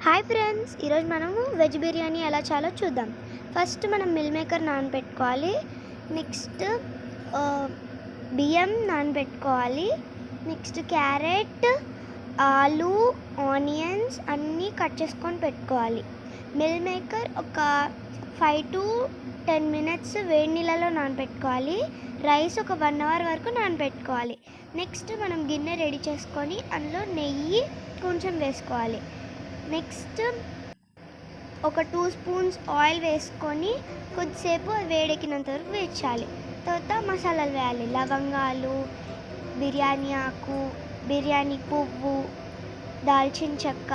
Hi friends, ఈరోజు మనము veg biryani ఎలా చేయాలో చూద్దాం. ఫస్ట్ మనం మిల్ మేకర్ నానబెట్టుకోవాలి. నెక్స్ట్ బియ్యం నానబెట్టుకోవాలి. నెక్స్ట్ క్యారెట్, ఆలు, ఆనియన్స్ అన్నీ కట్ చేసుకొని పెట్టుకోవాలి. మిల్ మేకర్ ఒక 5 to 10 minutes వేడి నీళ్ళలో నానబెట్టుకోవాలి. రైస్ ఒక 1 hour వరకు నానబెట్టుకోవాలి. నెక్స్ట్ మనం గిన్నె రెడీ చేసుకొని అందులో నెయ్యి కొంచెం వేసుకోవాలి. నెక్స్ట్ ఒక 2 spoons ఆయిల్ వేసుకొని కొద్దిసేపు అది వేడెక్కినంత వరకు వేయించాలి. తర్వాత మసాలాలు వేయాలి. లవంగాలు, బిర్యానీ ఆకు, బిర్యానీ పువ్వు, దాల్చిన చెక్క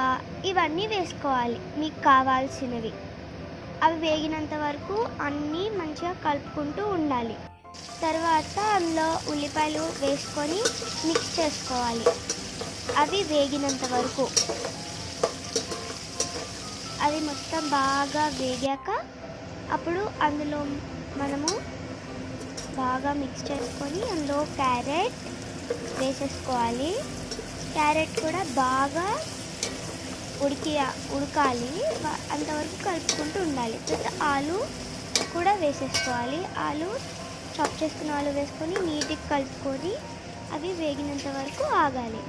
ఇవన్నీ వేసుకోవాలి మీకు కావాల్సినవి. అవి వేగినంత వరకు అన్నీ మంచిగా కలుపుకుంటూ ఉండాలి. తర్వాత అందులో ఉల్లిపాయలు వేసుకొని మిక్స్ చేసుకోవాలి. అవి వేగినంత వరకు అది మొత్తం బాగా వేగాక అప్పుడు అందులో మనము బాగా మిక్స్ చేసుకొని అందులో క్యారెట్ వేసేసుకోవాలి. క్యారెట్ కూడా బాగా ఉడకాలి, అంతవరకు కలుపుకుంటూ ఉండాలి. తర్వాత ఆలు కూడా వేసేసుకోవాలి. ఆలు చాప్ చేసుకున్న ఆలు వేసుకొని నీట్గా కలుపుకొని అవి వేగినంత వరకు ఆగాలి.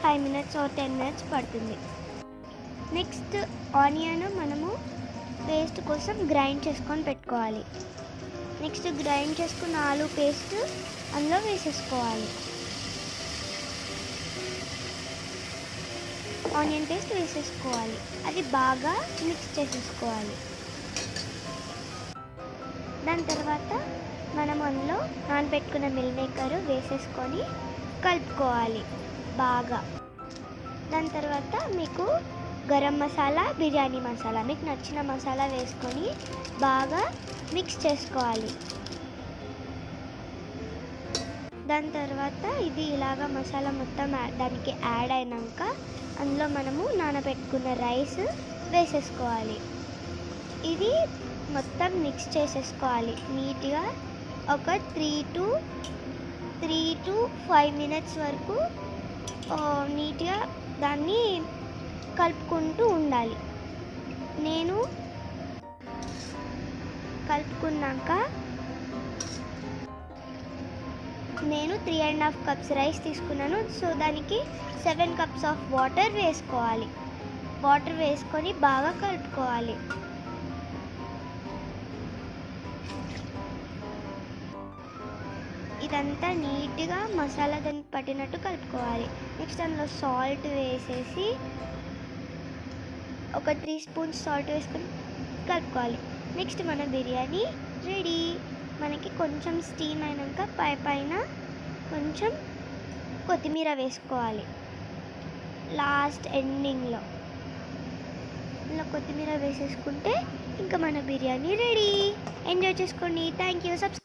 5 minutes or 10 minutes పడుతుంది. నెక్స్ట్ ఆనియన్ మనము పేస్ట్ కోసం గ్రైండ్ చేసుకొని పెట్టుకోవాలి. నెక్స్ట్ గ్రైండ్ చేసుకున్న ఆలు పేస్ట్ అందులో వేసేసుకోవాలి. ఆనియన్ పేస్ట్ వేసేసుకోవాలి. అది బాగా మిక్స్ చేసేసుకోవాలి. దాని తర్వాత మనం అందులో నానబెట్టుకున్న మిల్ మేకర్ వేసేసుకొని కలుపుకోవాలి బాగా. దాని తర్వాత మీకు గరం మసాలా, బిర్యానీ మసాలా మీకు నచ్చిన మసాలా వేసుకొని బాగా మిక్స్ చేసుకోవాలి. దాని తర్వాత ఇది ఇలాగా మసాలా మొత్తం దానికి యాడ్ అయినాక అందులో మనము నానబెట్టుకున్న రైస్ వేసేసుకోవాలి. ఇది మొత్తం మిక్స్ చేసేసుకోవాలి నీట్గా. ఒక 3 to 5 minutes వరకు నీట్గా దాన్ని కలుపుకుంటూ ఉండాలి. నేను కలుపుకున్నాక 3.5 cups రైస్ తీసుకున్నాను. సో దానికి 7 cups ఆఫ్ వాటర్ వేసుకోవాలి. వాటర్ వేసుకొని బాగా కలుపుకోవాలి. ఇదంతా నీట్గా మసాలా దానికి పట్టినట్టు కలుపుకోవాలి. నెక్స్ట్ అందులో సాల్ట్ వేసేసి ఒక 3 spoons సాల్ట్ వేసుకొని కలుపుకోవాలి. నెక్స్ట్ మన బిర్యానీ రెడీ. మనకి కొంచెం స్టీమ్ అయినాక పైన కొంచెం కొత్తిమీర వేసుకోవాలి. లాస్ట్ ఎండింగ్లో ఇలా కొత్తిమీర వేసేసుకుంటే ఇంకా మన బిర్యానీ రెడీ. ఎంజాయ్ చేసుకోండి. Thank you. సబ్స్క్రైబ్.